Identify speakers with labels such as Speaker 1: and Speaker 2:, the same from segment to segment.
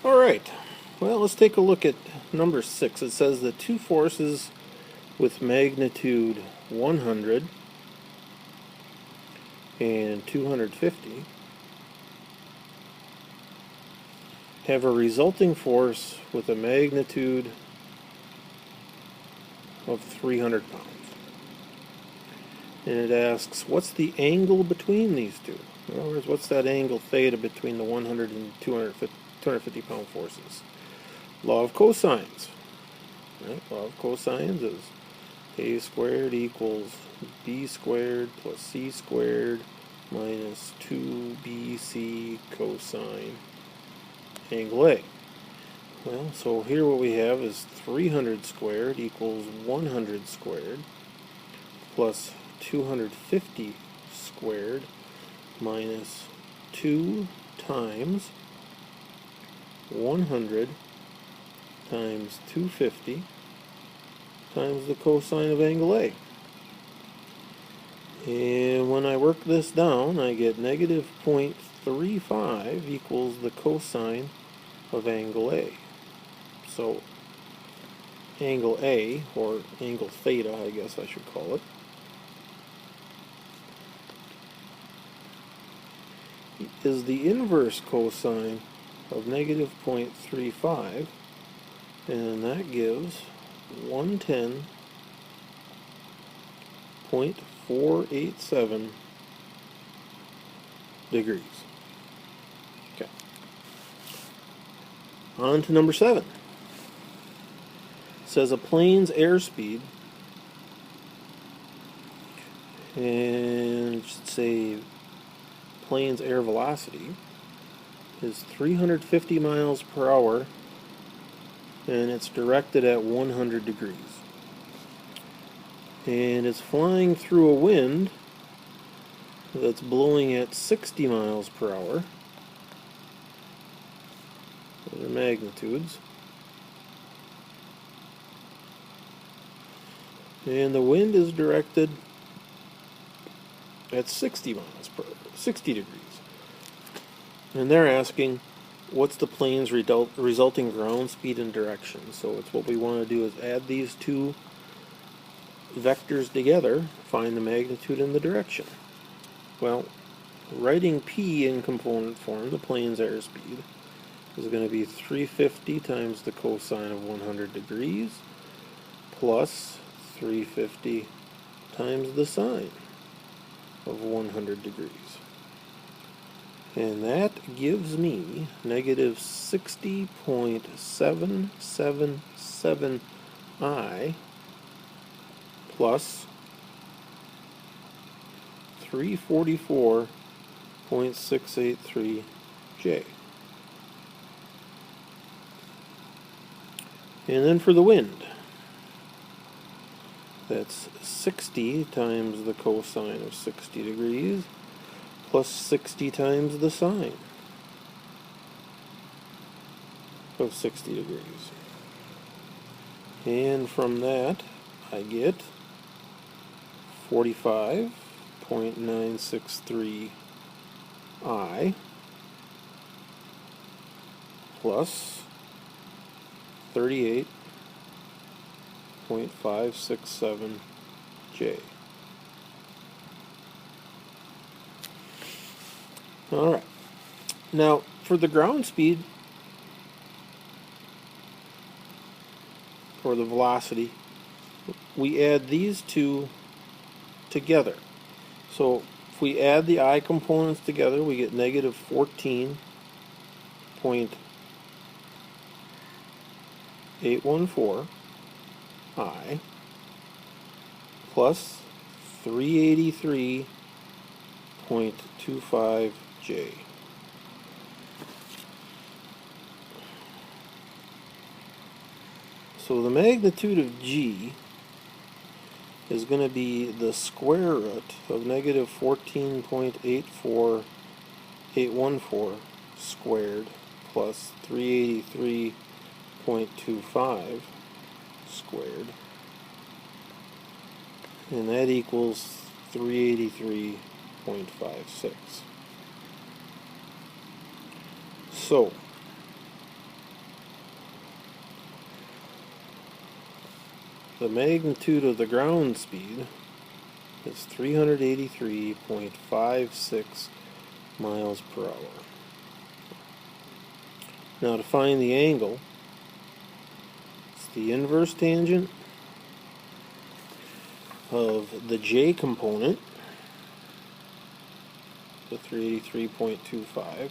Speaker 1: Alright, well, let's take a look at number 6. It says that two forces with magnitude 100 and 250 have a resulting force with a magnitude of 300 pounds. And it asks, what's the angle between these two? In other words, what's that angle theta between the 100 and 250 pound forces? Law of cosines. Right? Law of cosines is a squared equals b squared plus c squared minus 2bc cosine angle A. Well, so here what we have is 300 squared equals 100 squared plus 250 squared minus 2 times 100 times 250 times the cosine of angle A. And when I work this down, I get negative 0.35 equals the cosine of angle A. So angle A, or angle theta, I guess I should call it, is the inverse cosine of negative 0.35, and that gives 110.487 degrees. Okay. On to number 7. It says a plane's airspeed, and it should say plane's air velocity, is 350 miles per hour, and it's directed at 100 degrees. And it's flying through a wind that's blowing at 60 miles per hour. Those are magnitudes. And the wind is directed at 60 miles per hour, 60 degrees. And they're asking, what's the plane's resulting ground speed and direction? So it's what we want to do is add these two vectors together, find the magnitude and the direction. Well, writing P in component form, the plane's airspeed, is going to be 350 times the cosine of 100 degrees plus 350 times the sine of 100 degrees. And that gives me negative 60.777I plus 344.683J. And then for the wind, that's 60 times the cosine of 60 degrees plus 60 times the sine of 60 degrees. And from that, I get 45.963I plus 38.567J. Alright, now for the ground speed, or the velocity, we add these two together. So if we add the I components together, we get negative 14.814 I plus 383.25 J. So the magnitude of G is going to be the square root of negative 14.84814 squared plus 383.25 squared. And that equals 383.56. So the magnitude of the ground speed is 383.56 miles per hour. Now to find the angle, it's the inverse tangent of the j component, the 383.25,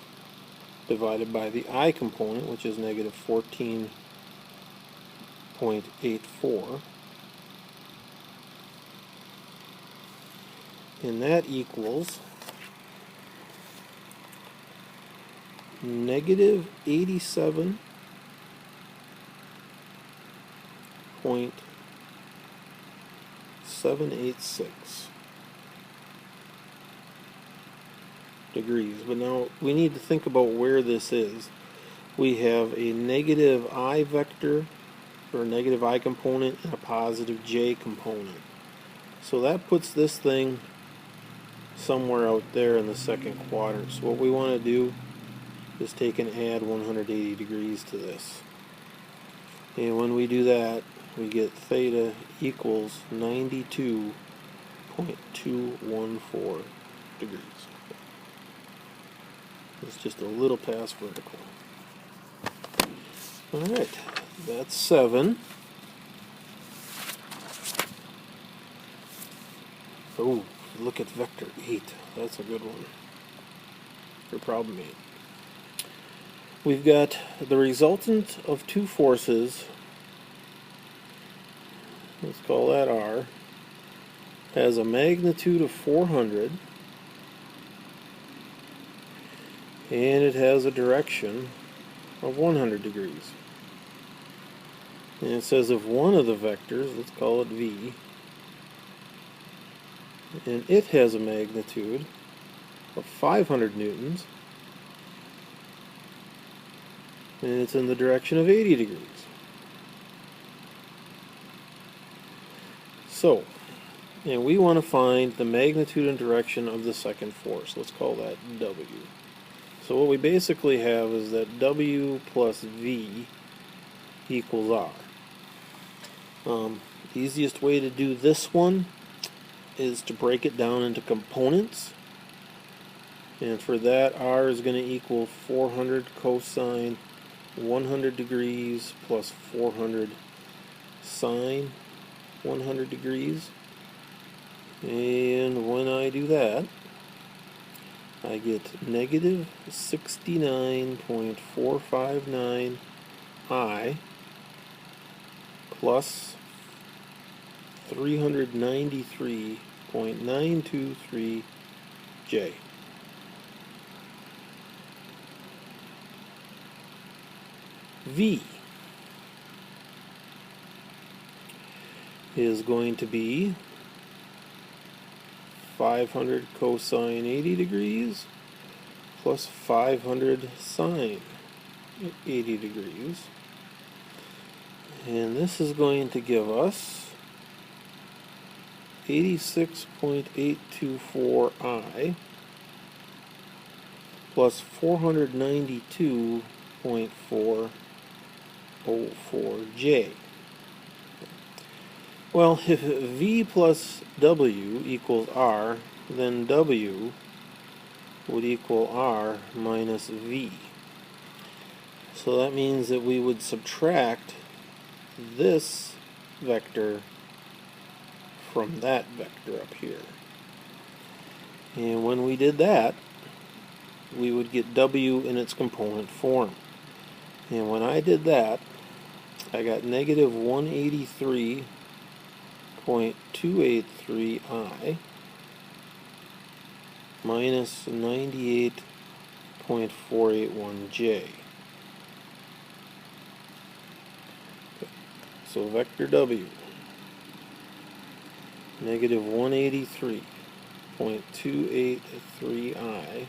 Speaker 1: divided by the I component, which is negative 14.84. And that equals negative 87.786 degrees. But now we need to think about where this is. We have a negative I vector, or a negative I component, and a positive j component. So that puts this thing somewhere out there in the second quadrant. So what we want to do is take and add 180 degrees to this. And when we do that, we get theta equals 92.214 degrees. It's just a little past vertical. Alright, that's 7. Oh, look at vector 8. That's a good one. For problem 8. We've got the resultant of two forces, let's call that R, has a magnitude of 400, and it has a direction of 100 degrees. And it says if one of the vectors, let's call it V, and it has a magnitude of 500 newtons, and it's in the direction of 80 degrees. So, and we want to find the magnitude and direction of the second force. Let's call that W. So what we basically have is that W plus V equals R. The easiest way to do this one is to break it down into components. And for that, R is going to equal 400 cosine 100 degrees plus 400 sine 100 degrees. And when I do that, I get negative 69.459 I plus 393.923 J. V is going to be 500 cosine 80 degrees plus 500 sine 80 degrees. And this is going to give us 86.824 I plus 492.404 J. Well, if V plus W equals R, then W would equal R minus V. So that means that we would subtract this vector from that vector up here. And when we did that, we would get W in its component form. And when I did that, I got negative 183.283 I minus 98.481 J. So vector W, negative 183.283 I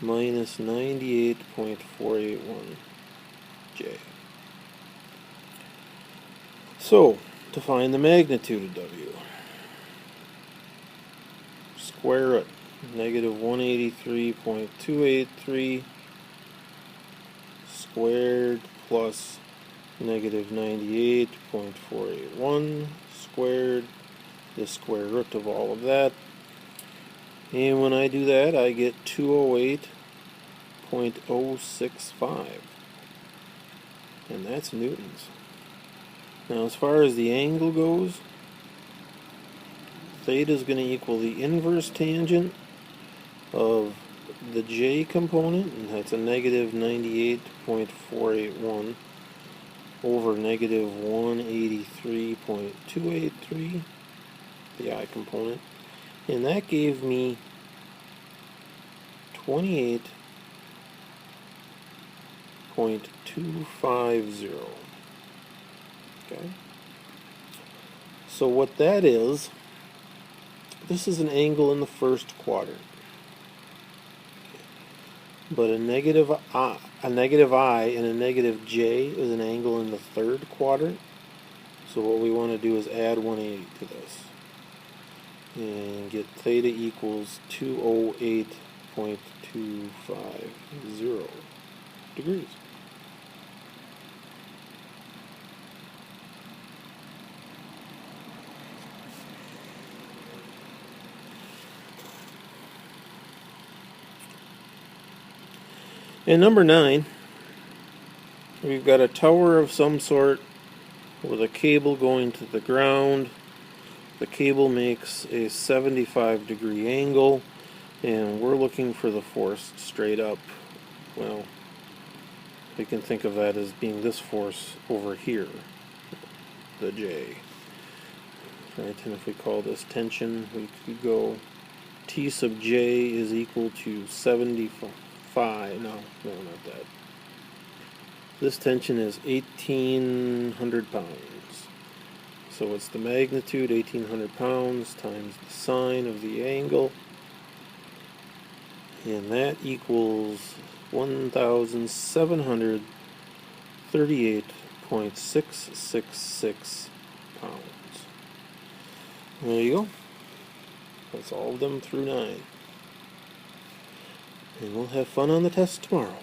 Speaker 1: minus 98.481 J. So, to find the magnitude of W, square it. Negative 183.283 squared plus negative 98.481 squared, the square root of all of that. And when I do that, I get 208.065. And that's newtons. Now, as far as the angle goes, theta is going to equal the inverse tangent of the J component, and that's a negative 98.481 over negative 183.283, the I component, and that gave me 28.250. Okay. So what that is, this is an angle in the first quadrant. But a negative I and a negative J is an angle in the third quadrant. So what we want to do is add 180 to this. And get theta equals 208.250 degrees. And number 9, we've got a tower of some sort with a cable going to the ground. The cable makes a 75-degree angle, and we're looking for the force straight up. Well, we can think of that as being this force over here, the J. Right, and if we call this tension, we could go T sub J is equal to 75. No, not that. This tension is 1,800 pounds. So it's the magnitude, 1,800 pounds, times the sine of the angle. And that equals 1,738.666 pounds. There you go. That's all of them through 9. And we'll have fun on the test tomorrow.